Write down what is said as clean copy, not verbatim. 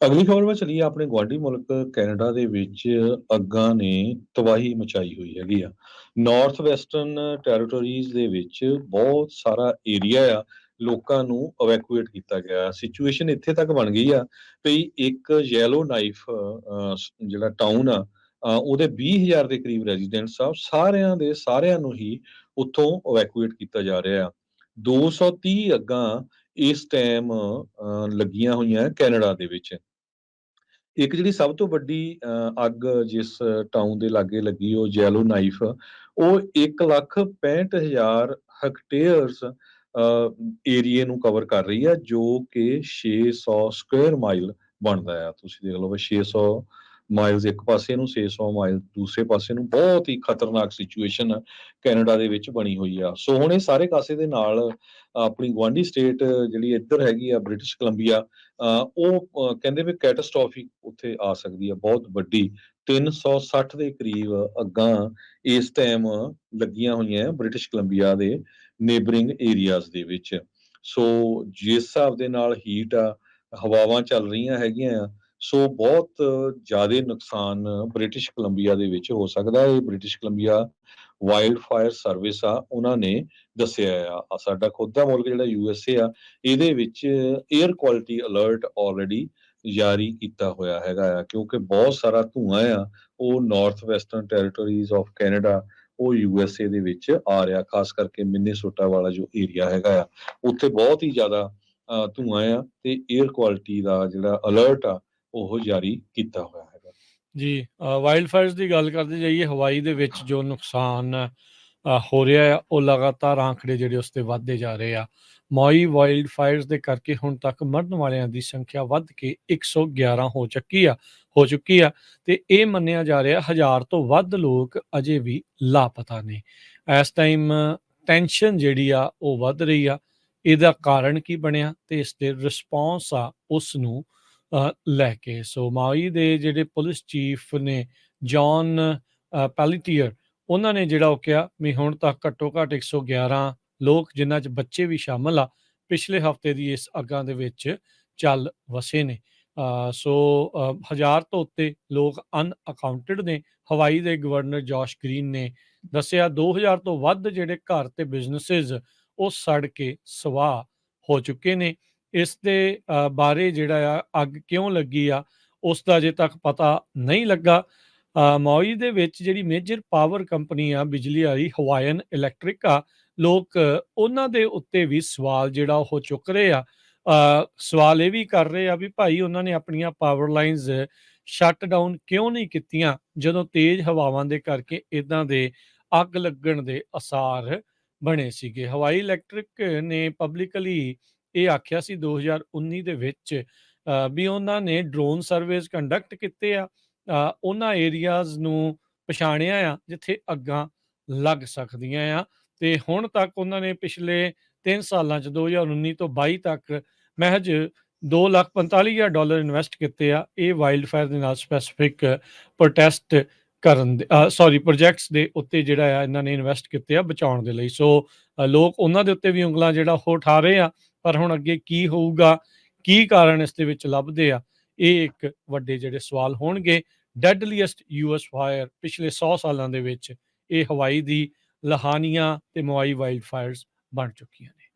ਅਗਲੀ ਖਬਰ ਵੱਲ ਚੱਲੀਏ। ਆਪਣੇ ਗੁਆਂਢੀ ਮੁਲਕ ਕੈਨੇਡਾ ਦੇ ਵਿੱਚ ਅੱਗਾਂ ਨੇ ਤਬਾਹੀ ਮਚਾਈ ਹੋਈ ਹੈਗੀ ਆ। ਨਾਰਥ ਵੈਸਟਰਨ ਟੈਰੀਟੋਰੀਜ਼ ਦੇ ਵਿੱਚ ਬਹੁਤ ਸਾਰਾ ਏਰੀਆ ਆ, ਲੋਕਾਂ ਨੂੰ ਇਵੈਕੂਏਟ ਕੀਤਾ ਗਿਆ। ਸਿਚੁਏਸ਼ਨ ਇੱਥੇ ਤੱਕ ਬਣ ਗਈ ਆ ਵੀ ਇੱਕ ਯੈਲੋ ਨਾਈਫ ਜਿਹੜਾ ਟਾਊਨ ਆ, ਉਹਦੇ 20,000 ਦੇ ਕਰੀਬ ਰੈਜ਼ੀਡੈਂਟਸ ਆ, ਸਾਰਿਆਂ ਦੇ ਸਾਰਿਆਂ ਨੂੰ ਹੀ ਉੱਥੋਂ ਇਵੈਕੂਏਟ ਕੀਤਾ ਜਾ ਰਿਹਾ। 230 ਅੱਗਾਂ ਇਸ ਟਾਈਮ ਲੱਗੀਆਂ ਹੋਈਆਂ ਕੈਨੇਡਾ ਦੇ ਵਿੱਚ। ਇੱਕ ਜਿਹੜੀ ਸਭ ਤੋਂ ਵੱਡੀ ਅੱਗ ਜਿਸ ਟਾਊਨ ਦੇ ਲਾਗੇ ਲੱਗੀ, ਉਹ ਯੈਲੋ ਨਾਈਫ, ਉਹ 1,65,000 ਹੈਕਟੇਅਰਸ ਏਰੀਏ ਨੂੰ ਕਵਰ ਕਰ ਰਹੀ ਆ, ਜੋ ਕਿ 600 ਸਕੁਅਰ ਮਾਈਲ ਬਣਦਾ ਆ। ਤੁਸੀਂ ਦੇਖ ਲਓ ਵੀ 600 ਮਾਈਲਸ ਇੱਕ ਪਾਸੇ ਨੂੰ, 600 ਮਾਈਲ ਦੂਸਰੇ ਪਾਸੇ ਨੂੰ। ਬਹੁਤ ਹੀ ਖਤਰਨਾਕ ਸਿਚੁਏਸ਼ਨ ਕੈਨੇਡਾ ਦੇ ਵਿੱਚ ਬਣੀ ਹੋਈ ਆ। ਸੋ ਹੁਣ ਇਹ ਸਾਰੇ ਕਾਸੇ ਦੇ ਨਾਲ ਆਪਣੀ ਗੁਆਂਢੀ ਸਟੇਟ ਜਿਹੜੀ ਇੱਧਰ ਹੈਗੀ ਆ, ਬ੍ਰਿਟਿਸ਼ ਕੋਲੰਬੀਆ, ਉਹ ਕਹਿੰਦੇ ਵੀ ਕੈਟਾਸਟ੍ਰੋਫਿਕ ਉੱਥੇ ਆ ਸਕਦੀ ਆ, ਬਹੁਤ ਵੱਡੀ। 360 ਦੇ ਕਰੀਬ ਅੱਗਾਂ ਇਸ ਟਾਈਮ ਲੱਗੀਆਂ ਹੋਈਆਂ ਬ੍ਰਿਟਿਸ਼ ਕੋਲੰਬੀਆ ਦੇ ਨੇਬਰਿੰਗ ਏਰੀਆਜ਼ ਦੇ ਵਿੱਚ। ਸੋ ਜਿਸ ਹਿਸਾਬ ਦੇ ਨਾਲ ਹੀਟ ਆ, ਹਵਾਵਾਂ ਚੱਲ ਰਹੀਆਂ ਹੈਗੀਆਂ ਆ, ਸੋ ਬਹੁਤ ਜ਼ਿਆਦਾ ਨੁਕਸਾਨ ਬ੍ਰਿਟਿਸ਼ ਕੋਲੰਬੀਆ ਦੇ ਵਿੱਚ ਹੋ ਸਕਦਾ। ਇਹ British Columbia wildfire service ਆ, ਉਹਨਾਂ ਨੇ ਦੱਸਿਆ ਆ। ਸਾਡਾ ਖੁਦ ਦਾ ਮੁਲਕ ਜਿਹੜਾ USA ਆ, ਇਹਦੇ ਵਿੱਚ ਏਅਰ ਕੁਆਲਿਟੀ ਅਲਰਟ ਆਲਰੇਡੀ ਜਾਰੀ ਕੀਤਾ ਹੋਇਆ ਹੈਗਾ ਆ, ਕਿਉਂਕਿ ਬਹੁਤ ਸਾਰਾ ਧੂੰਆਂ ਆ ਉਹ ਨਾਰਥ ਵੈਸਟਰਨ ਟੈਰੀਟੋਰੀਜ਼ ਆਫ ਕੈਨੇਡਾ, ਉਹ USA ਦੇ ਵਿੱਚ ਆ ਰਿਹਾ। ਖਾਸ ਕਰਕੇ ਮਿਨੀਸੋਟਾ ਵਾਲਾ ਜੋ ਏਰੀਆ ਹੈਗਾ ਆ, ਉੱਥੇ ਬਹੁਤ ਹੀ ਜ਼ਿਆਦਾ ਧੂੰਆਂ ਆ, ਤੇ ਏਅਰ ਕੁਆਲਿਟੀ ਦਾ ਜਿਹੜਾ ਅਲਰਟ ਆ ਉਹ ਜਾਰੀ ਕੀਤਾ ਹੋਇਆ ਹੈਗਾ। ਜੀ, ਵਾਈਲਡ ਫਾਇਰਸ ਦੀ ਗੱਲ ਕਰਦੇ ਜਾਈਏ, ਹਵਾਈ ਦੇ ਵਿੱਚ ਜੋ ਨੁਕਸਾਨ ਹੋ ਰਿਹਾ ਆ, ਉਹ ਲਗਾਤਾਰ ਆંકੜੇ ਜਿਹੜੇ ਉਸ 'ਤੇ ਵੱਧਦੇ ਜਾ ਰਹੇ ਆ। ਮੌਈ ਵਾਈਲਡ ਫਾਇਰਸ ਦੇ ਕਰਕੇ ਹੁਣ ਤੱਕ ਮਰਨ ਵਾਲਿਆਂ ਦੀ ਸੰਖਿਆ ਵੱਧ ਕੇ 111 ਹੋ ਚੁੱਕੀ ਆ ਤੇ ਇਹ ਮੰਨਿਆ ਜਾ ਰਿਹਾ 1000 ਤੋਂ ਵੱਧ ਲੋਕ ਅਜੇ ਵੀ ਲਾਪਤਾ ਨੇ। ਇਸ ਟਾਈਮ ਟੈਨਸ਼ਨ ਜਿਹੜੀ ਆ ਉਹ ਵੱਧ ਰਹੀ ਆ। ਇਹਦਾ ਕਾਰਨ ਕੀ ਬਣਿਆ ਤੇ ਇਸ ਦੇ ਰਿਸਪੌਂਸ ਆ ਉਸ ਨੂੰ ਲੈ ਕੇ। ਸੋ ਮਾਈ ਦੇ ਜਿਹੜੇ ਪੁਲਿਸ ਚੀਫ ਨੇ, ਜੌਨ ਪੈਲੀਟੀਅਰ, ਉਹਨਾਂ ਨੇ ਜਿਹੜਾ ਉਹ ਕਿਹਾ ਵੀ ਹੁਣ ਤੱਕ ਘੱਟੋ ਘੱਟ 111 ਲੋਕ, ਜਿਨ੍ਹਾਂ 'ਚ ਬੱਚੇ ਵੀ ਸ਼ਾਮਲ ਆ, ਪਿਛਲੇ ਹਫ਼ਤੇ ਦੀ ਇਸ ਅੱਗਾਂ ਦੇ ਵਿੱਚ ਚੱਲ ਵਸੇ ਨੇ। ਸੋ 1000 ਤੋਂ ਉੱਤੇ ਲੋਕ ਅਨਅਕਾਊਂਟਡ ਨੇ। ਹਵਾਈ ਦੇ ਗਵਰਨਰ ਜੋਸ਼ ਗ੍ਰੀਨ ਨੇ ਦੱਸਿਆ 2000 ਤੋਂ ਵੱਧ ਜਿਹੜੇ ਘਰ ਤੇ ਬਿਜ਼ਨਸਿਸ ਉਹ ਸੜ ਕੇ ਸਵਾਹ ਹੋ ਚੁੱਕੇ ਨੇ। ਇਸ ਦੇ ਬਾਰੇ ਜਿਹੜਾ ਆ ਅੱਗ ਕਿਉਂ ਲੱਗੀ ਆ, ਉਸ ਦਾ ਅਜੇ ਤੱਕ ਪਤਾ ਨਹੀਂ ਲੱਗਾ। ਮੌਈ ਦੇ ਵਿੱਚ ਜਿਹੜੀ ਮੇਜਰ ਪਾਵਰ ਕੰਪਨੀ ਆ ਬਿਜਲੀ ਵਾਲੀ, ਹਵਾਈਅਨ ਇਲੈਕਟ੍ਰਿਕ ਆ, ਲੋਕ ਉਹਨਾਂ ਦੇ ਉੱਤੇ ਵੀ ਸਵਾਲ ਜਿਹੜਾ ਉਹ ਚੁੱਕ ਰਹੇ ਆ। ਸਵਾਲ ਇਹ ਵੀ ਕਰ ਰਹੇ ਆ ਵੀ ਭਾਈ ਉਹਨਾਂ ਨੇ ਆਪਣੀਆਂ ਪਾਵਰ ਲਾਈਨਸ ਸ਼ਟ ਡਾਊਨ ਕਿਉਂ ਨਹੀਂ ਕੀਤੀਆਂ, ਜਦੋਂ ਤੇਜ਼ ਹਵਾਵਾਂ ਦੇ ਕਰਕੇ ਇੱਦਾਂ ਦੇ ਅੱਗ ਲੱਗਣ ਦੇ ਆਸਾਰ ਬਣੇ ਸੀਗੇ। ਹਵਾਈ ਇਲੈਕਟ੍ਰਿਕ ਨੇ ਪਬਲਿਕਲੀ ਇਹ ਆਖਿਆ ਸੀ 2019 ਦੇ ਵਿੱਚ ਵੀ ਉਹਨਾਂ ਨੇ ਡਰੋਨ ਸਰਵੇਜ਼ ਕੰਡਕਟ ਕੀਤੇ ਆ, ਉਹਨਾਂ ਏਰੀਆਜ਼ ਨੂੰ ਪਛਾਣਿਆ ਆ ਜਿੱਥੇ ਅੱਗਾਂ ਲੱਗ ਸਕਦੀਆਂ ਆ, ਤੇ ਹੁਣ ਤੱਕ ਉਹਨਾਂ ਨੇ ਪਿਛਲੇ 3 ਸਾਲਾਂ 'ਚ 2019 ਤੋਂ 22 ਤੱਕ ਮਹਿਜ $2,45,000 ਇਨਵੈਸਟ ਕੀਤੇ ਆ ਇਹ ਵਾਈਲਡ ਫਾਇਰ ਦੇ ਨਾਲ ਸਪੈਸੀਫਿਕ ਪ੍ਰੋਟੈਸਟ ਕਰਨ ਦੇ ਪ੍ਰੋਜੈਕਟਸ ਦੇ ਉੱਤੇ ਜਿਹੜਾ ਆ ਇਹਨਾਂ ਨੇ ਇਨਵੈਸਟ ਕੀਤੇ ਆ ਬਚਾਉਣ ਦੇ ਲਈ। ਸੋ ਲੋਕ ਉਹਨਾਂ ਦੇ ਉੱਤੇ ਵੀ ਉਂਗਲਾਂ ਜਿਹੜਾ ਉਹ ਉਠਾ ਰਹੇ ਆ, ਪਰ ਹੁਣ ਅੱਗੇ ਕੀ ਹੋਊਗਾ, ਕੀ ਕਾਰਨ ਇਸ ਦੇ ਵਿੱਚ ਲੱਭਦੇ ਆ, ਇਹ ਇੱਕ ਵੱਡੇ ਜਿਹੜੇ ਸਵਾਲ ਹੋਣਗੇ। ਡੈਡਲੀਐਸਟ US ਫਾਇਰ ਪਿਛਲੇ 100 ਸਾਲਾਂ ਦੇ ਵਿੱਚ ਇਹ ਹਵਾਈ ਦੀ ਲਹਾਨੀਆਂ ਤੇ ਮੌਈ ਵਾਈਲਡ ਫਾਇਰਸ ਬਣ ਚੁੱਕੀਆਂ ਨੇ।